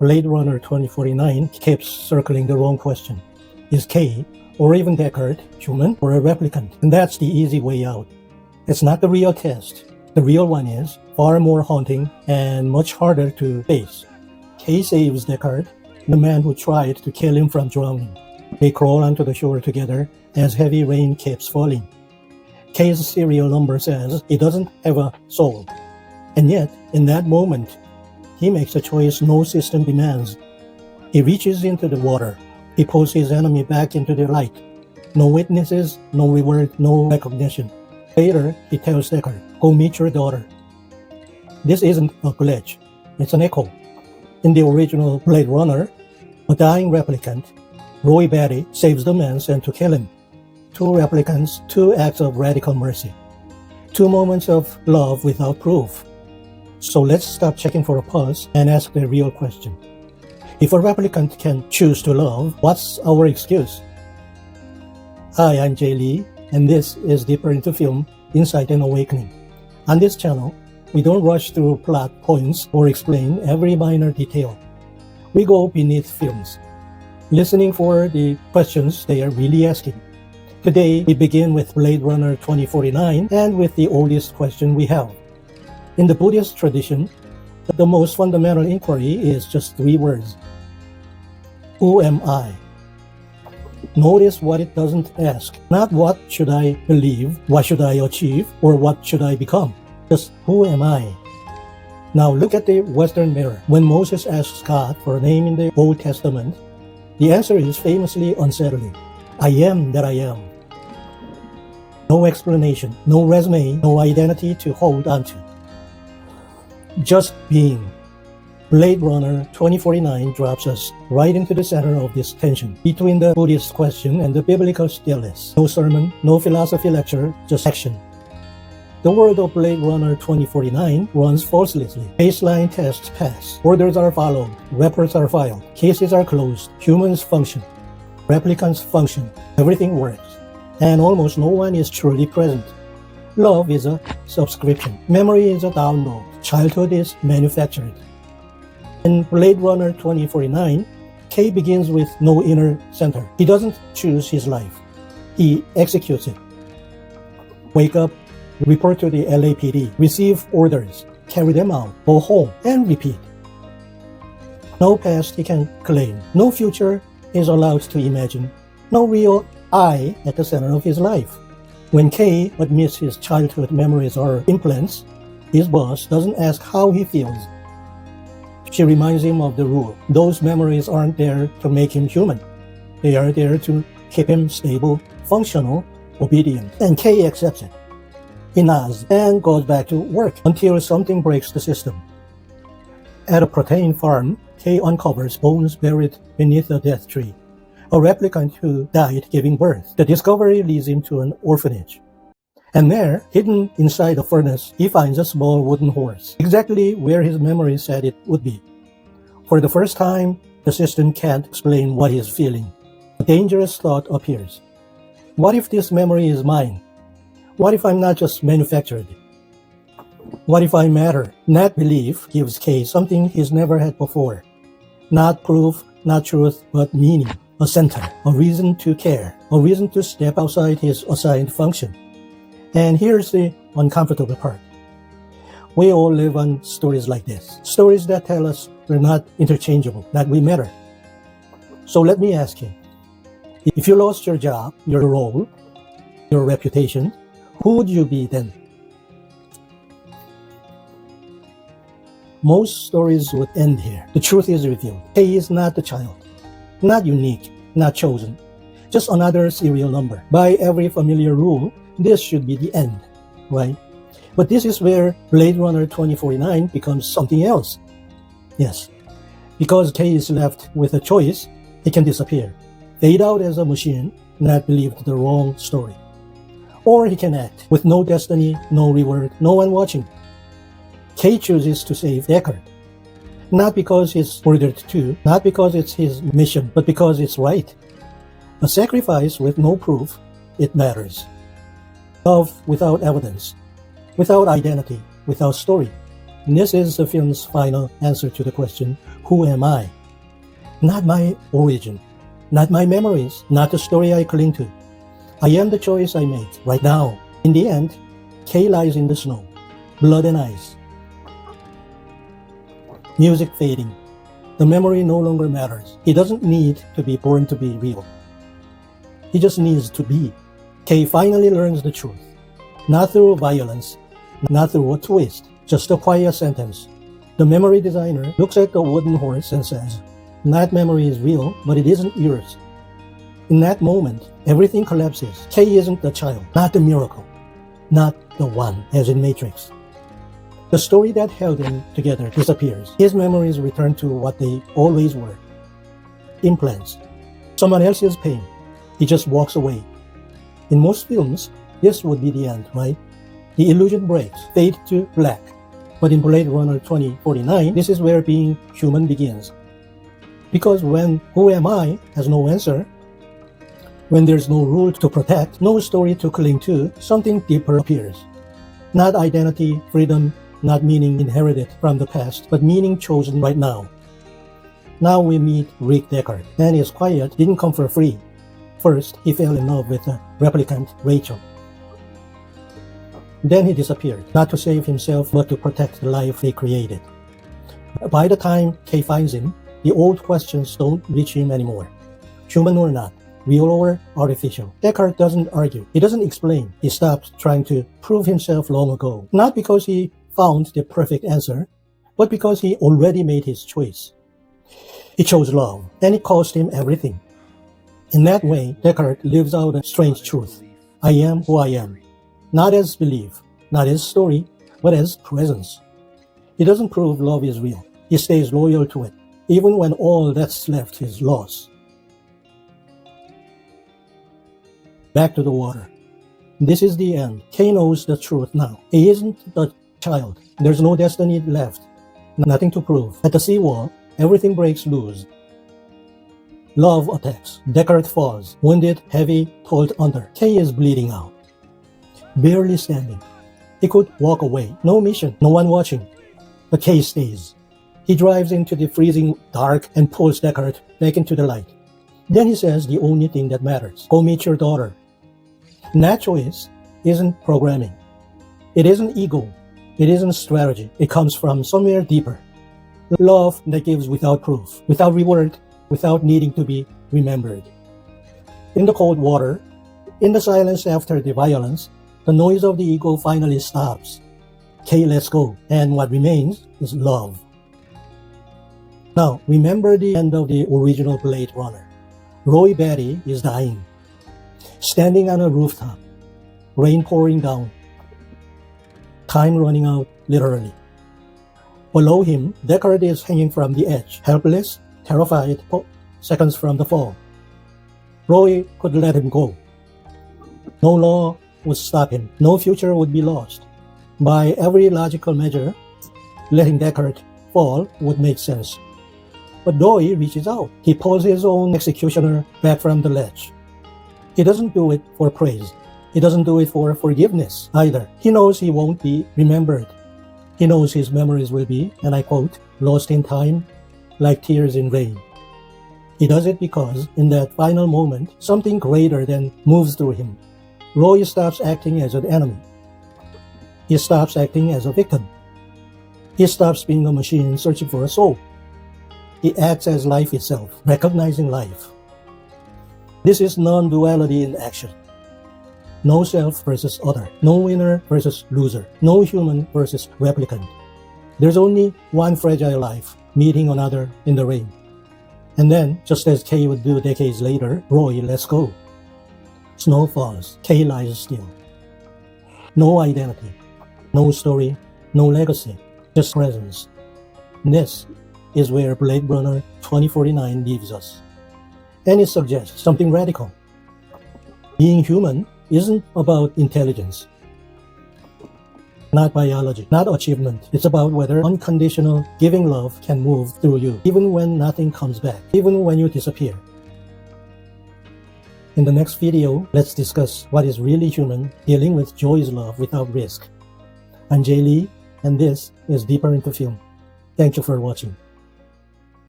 Blade Runner 2049 keeps circling the wrong question. Is K, or even Deckard, human or a replicant? And that's the easy way out. It's not the real test. The real one is far more haunting and much harder to face. K saves Deckard, the man who tried to kill him from drowning. They crawl onto the shore together as heavy rain keeps falling. K's serial number says he doesn't have a soul. And yet, in that moment, he makes a choice no system demands. He reaches into the water. He pulls his enemy back into the light. No witnesses, no reward, no recognition. Later, he tells Deckard, "Go meet your daughter." This isn't a glitch. It's an echo. In the original Blade Runner, a dying replicant, Roy Batty, saves the man sent to kill him. 2 replicants, 2 acts of radical mercy. 2 moments of love without proof. So let's stop checking for a pulse and ask the real question. If a replicant can choose to love, what's our excuse? Hi, I'm Jay Lee, and this is Deeper into Film, Insight and Awakening. On this channel, we don't rush through plot points or explain every minor detail. We go beneath films, listening for the questions they are really asking. Today, we begin with Blade Runner 2049 and with the oldest question we have. In the Buddhist tradition, the most fundamental inquiry is just 3 words. Who am I? Notice what it doesn't ask. Not what should I believe, what should I achieve, or what should I become. Just who am I? Now look at the Western mirror. When Moses asks God for a name in the Old Testament, the answer is famously unsettling. I am that I am. No explanation, no resume, no identity to hold onto. Just being. Blade Runner 2049 drops us right into the center of this tension between the Buddhist question and the biblical stillness. No sermon, no philosophy lecture, just action. The world of Blade Runner 2049 runs faultlessly. Baseline tests pass. Orders are followed. Reports are filed. Cases are closed. Humans function. Replicants function. Everything works. And almost no one is truly present. Love is a subscription. Memory is a download. Childhood is manufactured. In Blade Runner 2049, K begins with no inner center. He doesn't choose his life. He executes it. Wake up, report to the LAPD, receive orders, carry them out, go home, and repeat. No past he can claim. No future is allowed to imagine. No real I at the center of his life. When K admits his childhood memories are implants, his boss doesn't ask how he feels. She reminds him of the rule. Those memories aren't there to make him human. They are there to keep him stable, functional, obedient. And K accepts it. He nods and goes back to work until something breaks the system. At a protein farm, K uncovers bones buried beneath a death tree. A replicant who died giving birth. The discovery leads him to an orphanage. And there, hidden inside a furnace, he finds a small wooden horse, exactly where his memory said it would be. For the first time, the system can't explain what he's feeling. A dangerous thought appears. What if this memory is mine? What if I'm not just manufactured? What if I matter? That belief gives K something he's never had before. Not proof, not truth, but meaning. A center, a reason to care, a reason to step outside his assigned function. And here's the uncomfortable part. We all live on stories like this. Stories that tell us we're not interchangeable, that we matter. So let me ask you, if you lost your job, your role, your reputation, who would you be then? Most stories would end here. The truth is revealed. K is not the child, not unique, not chosen, just another serial number. By every familiar rule, this should be the end, right? But this is where Blade Runner 2049 becomes something else. Yes, because K is left with a choice, he can disappear, fade out as a machine, not believed the wrong story. Or he can act with no destiny, no reward, no one watching. K chooses to save Deckard. Not because he's ordered to, not because it's his mission, but because it's right. A sacrifice with no proof, it matters. Love without evidence, without identity, without story. This is the film's final answer to the question, who am I? Not my origin, not my memories, not the story I cling to. I am the choice I make right now. In the end, Kay lies in the snow, blood and ice. Music fading. The memory no longer matters. He doesn't need to be born to be real. He just needs to be. Kay finally learns the truth. Not through violence, not through a twist, just a quiet sentence. The memory designer looks at the wooden horse and says, that memory is real, but it isn't yours. In that moment, everything collapses. Kay isn't the child, not the miracle, not the one, as in Matrix. The story that held him together disappears. His memories return to what they always were. Implants. Someone else's pain. He just walks away. In most films, this would be the end, right? The illusion breaks, fade to black. But in Blade Runner 2049, this is where being human begins. Because when who am I has no answer, when there's no rule to protect, no story to cling to, something deeper appears. Not identity, freedom, not meaning inherited from the past, but meaning chosen right now. Now we meet Rick Deckard, and his quiet didn't come for free. First, he fell in love with the replicant Rachel. Then he disappeared, not to save himself, but to protect the life they created. By the time Kay finds him, the old questions don't reach him anymore. Human or not, real or artificial. Deckard doesn't argue. He doesn't explain. He stopped trying to prove himself long ago. Not because he found the perfect answer, but because he already made his choice. He chose love, and it cost him everything. In that way, Deckard lives out a strange truth. I am who I am. Not as belief, not as story, but as presence. He doesn't prove love is real. He stays loyal to it, even when all that's left is loss. Back to the water. This is the end. Kay knows the truth now. He isn't the child. There's no destiny left. Nothing to prove. At the seawall, everything breaks loose. Love attacks. Deckard falls, wounded, heavy, pulled under. Kay is bleeding out. Barely standing. He could walk away. No mission, no one watching. But Kay stays. He drives into the freezing dark and pulls Deckard back into the light. Then he says the only thing that matters. Go meet your daughter. And that choice isn't programming. It isn't ego. It isn't strategy. It comes from somewhere deeper. Love that gives without proof, without reward, without needing to be remembered. In the cold water, in the silence after the violence, the noise of the ego finally stops. Kay lets go, and what remains is love. Now, remember the end of the original Blade Runner. Roy Batty is dying, standing on a rooftop, rain pouring down, time running out, literally. Below him, Deckard is hanging from the edge, helpless, terrified, seconds from the fall. Roy could let him go. No law would stop him. No future would be lost. By every logical measure, letting Deckard fall would make sense. But Roy reaches out. He pulls his own executioner back from the ledge. He doesn't do it for praise. He doesn't do it for forgiveness either. He knows he won't be remembered. He knows his memories will be, and I quote, lost in time, like tears in rain. He does it because, in that final moment, something greater than moves through him. Roy stops acting as an enemy. He stops acting as a victim. He stops being a machine searching for a soul. He acts as life itself, recognizing life. This is non-duality in action. No self versus other. No winner versus loser. No human versus replicant. There's only one fragile life meeting another in the rain. And then, just as Kay would do decades later, Roy lets go. Snow falls. Kay lies still. No identity. No story. No legacy. Just presence. This is where Blade Runner 2049 leaves us. And it suggests something radical. Being human isn't about intelligence, not biology, not achievement. It's about whether unconditional giving love can move through you, even when nothing comes back, even when you disappear. In the next video, let's discuss what is really human, dealing with joy's love without risk. I'm Jay Lee, and this is deeper into film. Thank you for watching.